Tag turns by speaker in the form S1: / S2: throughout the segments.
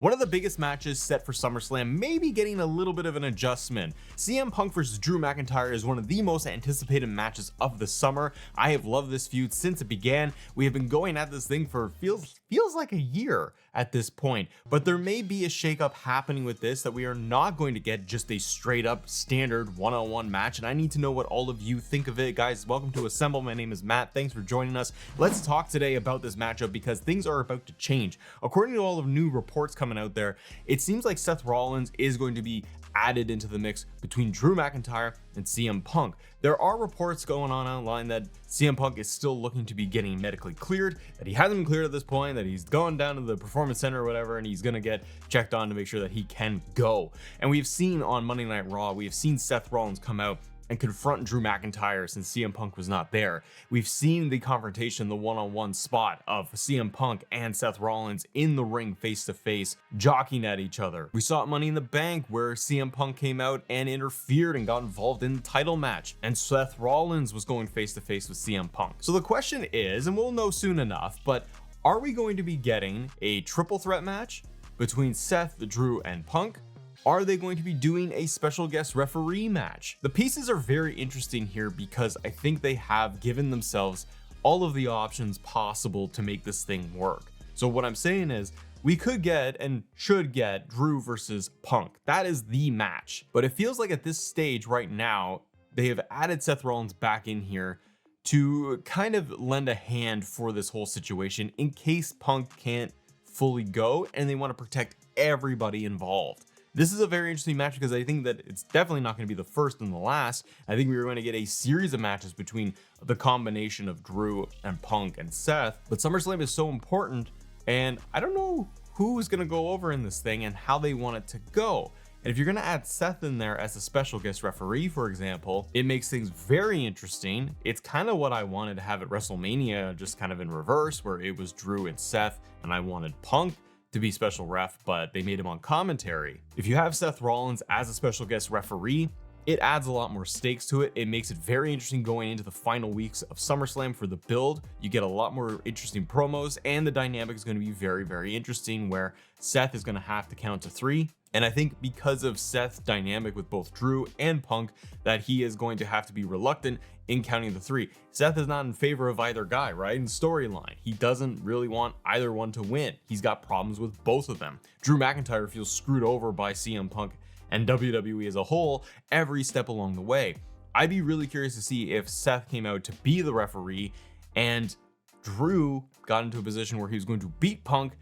S1: One of the biggest matches set for SummerSlam may be getting a little bit of an adjustment. CM Punk versus Drew McIntyre is one of the most anticipated matches of the summer. I have loved this feud since it began. We have been going at this thing for feels like a year at this point, but there may be a shakeup happening with this that we are not going to get just a straight up standard one-on-one match, and I need to know what all of you think of it. Guys, welcome to Assemble. My name is Matt. Thanks for joining us. Let's talk today about this matchup because things are about to change. According to all of new reports coming out there, it seems like Seth Rollins is going to be added into the mix between Drew McIntyre and CM Punk. There are reports going on online that CM Punk is still looking to be getting medically cleared, that he hasn't been cleared at this point, that he's going down to the performance center or whatever, and he's gonna get checked on to make sure that he can go. And we've seen on Monday Night Raw, we have seen Seth Rollins come out and confront Drew McIntyre since CM Punk was not there. We've seen the confrontation, the one-on-one spot of CM Punk and Seth Rollins in the ring face-to-face, jockeying at each other. We saw it Money in the Bank where CM Punk came out and interfered and got involved in the title match, and Seth Rollins was going face-to-face with CM Punk. So the question is, and we'll know soon enough, but are we going to be getting a triple threat match between Seth, Drew, and Punk? Are they going to be doing a special guest referee match? The pieces are very interesting here because I think they have given themselves all of the options possible to make this thing work. So what I'm saying is we could get and should get Drew versus Punk. That is the match. But it feels like at this stage right now, they have added Seth Rollins back in here to kind of lend a hand for this whole situation in case Punk can't fully go and they want to protect everybody involved. This is a very interesting match because I think that it's definitely not going to be the first and the last. I think we are going to get a series of matches between the combination of Drew and Punk and Seth. But SummerSlam is so important, and I don't know who is going to go over in this thing and how they want it to go. And if you're going to add Seth in there as a special guest referee, for example, it makes things very interesting. It's kind of what I wanted to have at WrestleMania, just kind of in reverse, where it was Drew and Seth, and I wanted Punk to be special ref, but they made him on commentary. If you have Seth Rollins as a special guest referee, it adds a lot more stakes to it. It makes it very interesting going into the final weeks of SummerSlam for the build. You get a lot more interesting promos, and the dynamic is going to be very, very interesting where Seth is going to have to count to 3. And I think because of Seth's dynamic with both Drew and Punk, that he is going to have to be reluctant in counting the 3. Seth is not in favor of either guy, right? In storyline, he doesn't really want either one to win. He's got problems with both of them. Drew McIntyre feels screwed over by CM Punk and WWE as a whole every step along the way. I'd be really curious to see if Seth came out to be the referee and Drew got into a position where he was going to beat Punk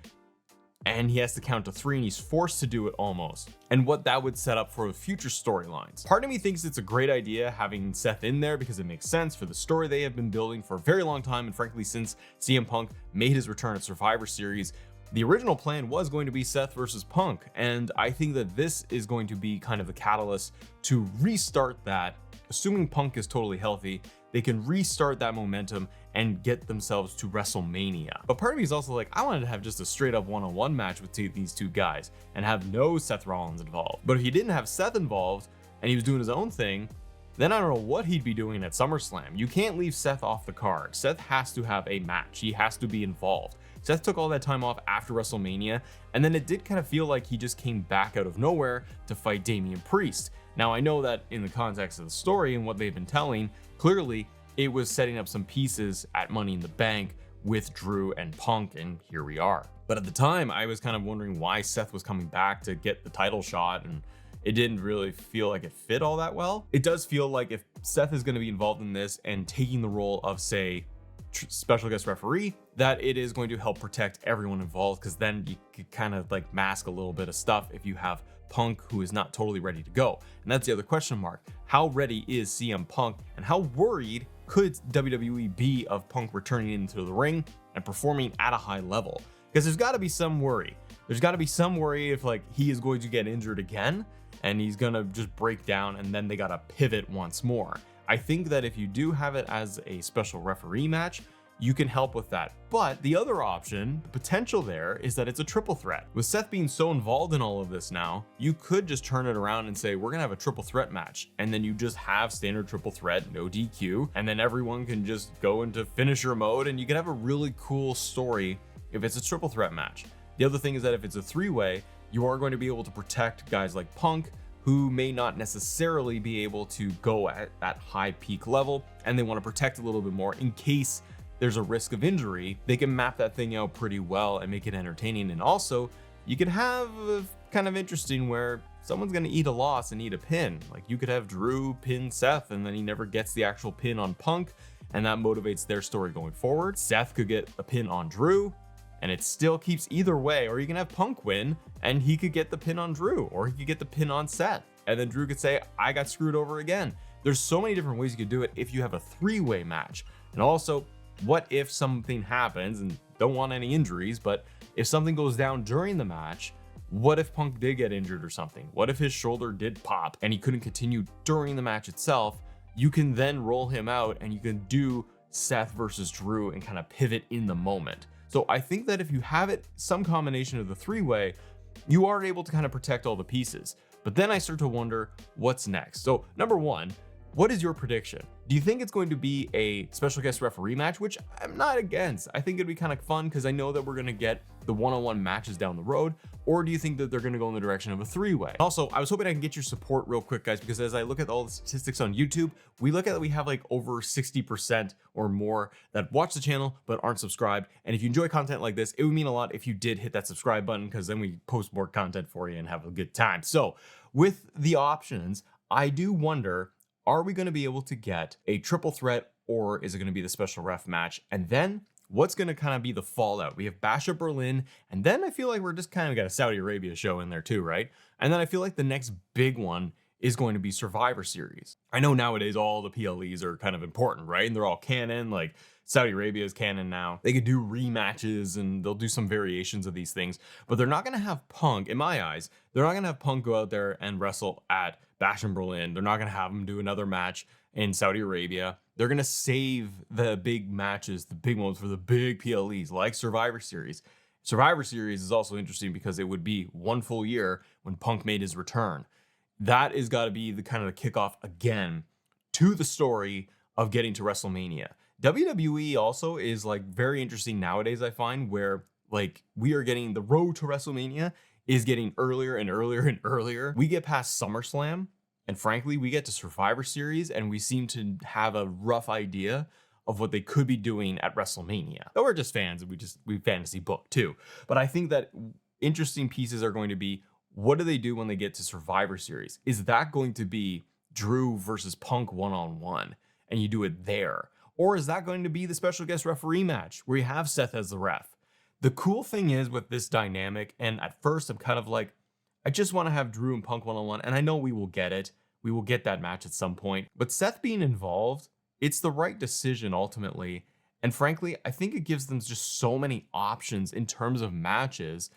S1: and he has to count to 3 and he's forced to do it almost, and what that would set up for future storylines. Part of me thinks it's a great idea having Seth in there because it makes sense for the story they have been building for a very long time, and frankly since CM Punk made his return at Survivor Series. The original plan was going to be Seth versus Punk, and I think that this is going to be kind of the catalyst to restart that. Assuming Punk is totally healthy, they can restart that momentum and get themselves to WrestleMania. But part of me is also like, I wanted to have just a straight up one-on-one match with these two guys and have no Seth Rollins involved. But if he didn't have Seth involved and he was doing his own thing, then I don't know what he'd be doing at SummerSlam. You can't leave Seth off the card. Seth has to have a match. He has to be involved. Seth took all that time off after WrestleMania, and then it did kind of feel like he just came back out of nowhere to fight Damian Priest. Now, I know that in the context of the story and what they've been telling, clearly it was setting up some pieces at Money in the Bank with Drew and Punk, and here we are. But at the time, I was kind of wondering why Seth was coming back to get the title shot, and it didn't really feel like it fit all that well. It does feel like if Seth is going to be involved in this and taking the role of, say, special guest referee, that it is going to help protect everyone involved, because then you could kind of like mask a little bit of stuff if you have Punk who is not totally ready to go. And that's the other question mark. How ready is CM Punk, and how worried could WWE be of Punk returning into the ring and performing at a high level? Because there's got to be some worry. There's got to be some worry if like he is going to get injured again and he's gonna just break down and then they gotta pivot once more. I think that if you do have it as a special referee match, you can help with that. But the other option, the potential there, is that it's a triple threat. With Seth being so involved in all of this now, you could just turn it around and say, we're gonna have a triple threat match. And then you just have standard triple threat, no DQ. And then everyone can just go into finisher mode and you can have a really cool story if it's a triple threat match. The other thing is that if it's a three-way, you are going to be able to protect guys like Punk, who may not necessarily be able to go at that high peak level, and they want to protect a little bit more in case there's a risk of injury. They can map that thing out pretty well and make it entertaining. And also, you could have a kind of interesting where someone's going to eat a loss and eat a pin. Like you could have Drew pin Seth, and then he never gets the actual pin on Punk, and that motivates their story going forward. Seth could get a pin on Drew, and it still keeps either way. Or you can have Punk win and he could get the pin on Drew, or he could get the pin on Seth, and then Drew could say, I got screwed over again. There's so many different ways you could do it if you have a three-way match. And also, what if something happens, and don't want any injuries, but if something goes down during the match, what if Punk did get injured or something? What if his shoulder did pop and he couldn't continue during the match itself? You can then roll him out and you can do Seth versus Drew and kind of pivot in the moment. So I think that if you have it some combination of the three-way, you are able to kind of protect all the pieces. But then I start to wonder what's next. So number one, what is your prediction? Do you think it's going to be a special guest referee match, which I'm not against? I think it'd be kind of fun because I know that we're going to get the one-on-one matches down the road. Or do you think that they're going to go in the direction of a three-way? Also, I was hoping I can get your support real quick, guys, because as I look at all the statistics on YouTube, we look at that we have like over 60% or more that watch the channel but aren't subscribed. And if you enjoy content like this, it would mean a lot if you did hit that subscribe button, because then we post more content for you and have a good time. So with the options, I do wonder, are we going to be able to get a triple threat, or is it going to be the special ref match? And then what's going to kind of be the fallout? We have Bash at Berlin, and then I feel like we're just kind of got a Saudi Arabia show in there too, right? And then I feel like the next big one is going to be Survivor Series. I know nowadays all the PLEs are kind of important, right? And they're all canon, like Saudi Arabia is canon now. They could do rematches and they'll do some variations of these things, but they're not going to have Punk, in my eyes, they're not going to have Punk go out there and wrestle at Bash in Berlin. They're not going to have him do another match in Saudi Arabia. They're going to save the big matches, the big ones for the big PLEs like Survivor Series. Survivor Series is also interesting because it would be one full year when Punk made his return. That is got to be the kind of the kickoff again to the story of getting to WrestleMania. WWE also is like very interesting nowadays, I find, where like we are getting the road to WrestleMania is getting earlier and earlier and earlier. We get past SummerSlam, and frankly, we get to Survivor Series, and we seem to have a rough idea of what they could be doing at WrestleMania. Though we're just fans, and we fantasy book too. But I think that interesting pieces are going to be, what do they do when they get to Survivor Series? Is that going to be Drew versus Punk one-on-one, and you do it there? Or is that going to be the special guest referee match where you have Seth as the ref? The cool thing is with this dynamic, and at first I'm kind of like, I just want to have Drew and Punk one-on-one, and I know we will get it. We will get that match at some point. But Seth being involved, it's the right decision ultimately. And frankly, I think it gives them just so many options in terms of matches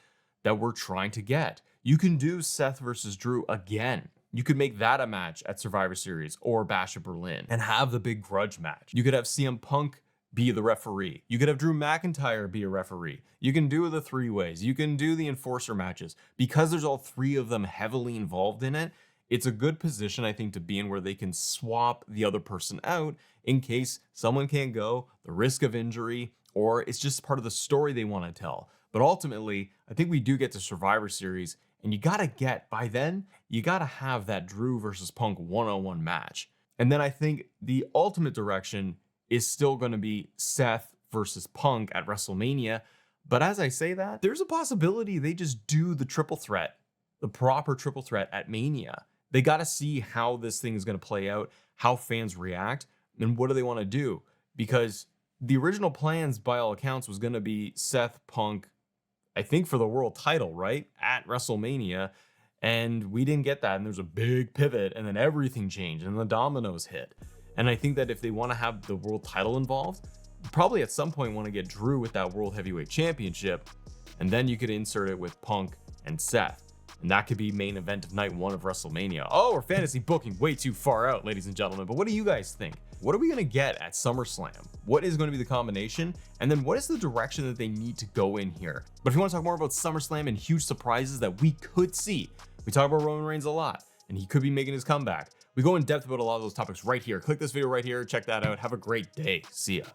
S1: that we're trying to get. You can do Seth versus Drew again. You could make that a match at Survivor Series or Bash at Berlin and have the big grudge match. You could have CM Punk be the referee. You could have Drew McIntyre be a referee. You can do the three-ways. You can do the enforcer matches. Because there's all three of them heavily involved in it, it's a good position, I think, to be in where they can swap the other person out in case someone can't go, the risk of injury, or it's just part of the story they want to tell. But ultimately, I think we do get to Survivor Series, and you gotta get, by then, you gotta have that Drew versus Punk one-on-one match. And then I think the ultimate direction is still gonna be Seth versus Punk at WrestleMania. But as I say that, there's a possibility they just do the triple threat, the proper triple threat at Mania. They gotta see how this thing is gonna play out, how fans react, and what do they wanna do? Because the original plans, by all accounts, was gonna be Seth, Punk, I think for the world title, right? At WrestleMania. And we didn't get that. And there's a big pivot, and then everything changed and the dominoes hit. And I think that if they want to have the world title involved, probably at some point want to get Drew with that World Heavyweight Championship. And then you could insert it with Punk and Seth. And that could be main event of night one of WrestleMania. Oh, we're fantasy booking way too far out, ladies and gentlemen. But what do you guys think? What are we going to get at SummerSlam? What is going to be the combination? And then what is the direction that they need to go in here? But if you want to talk more about SummerSlam and huge surprises that we could see, we talk about Roman Reigns a lot, and he could be making his comeback. We go in depth about a lot of those topics right here. Click this video right here. Check that out. Have a great day. See ya.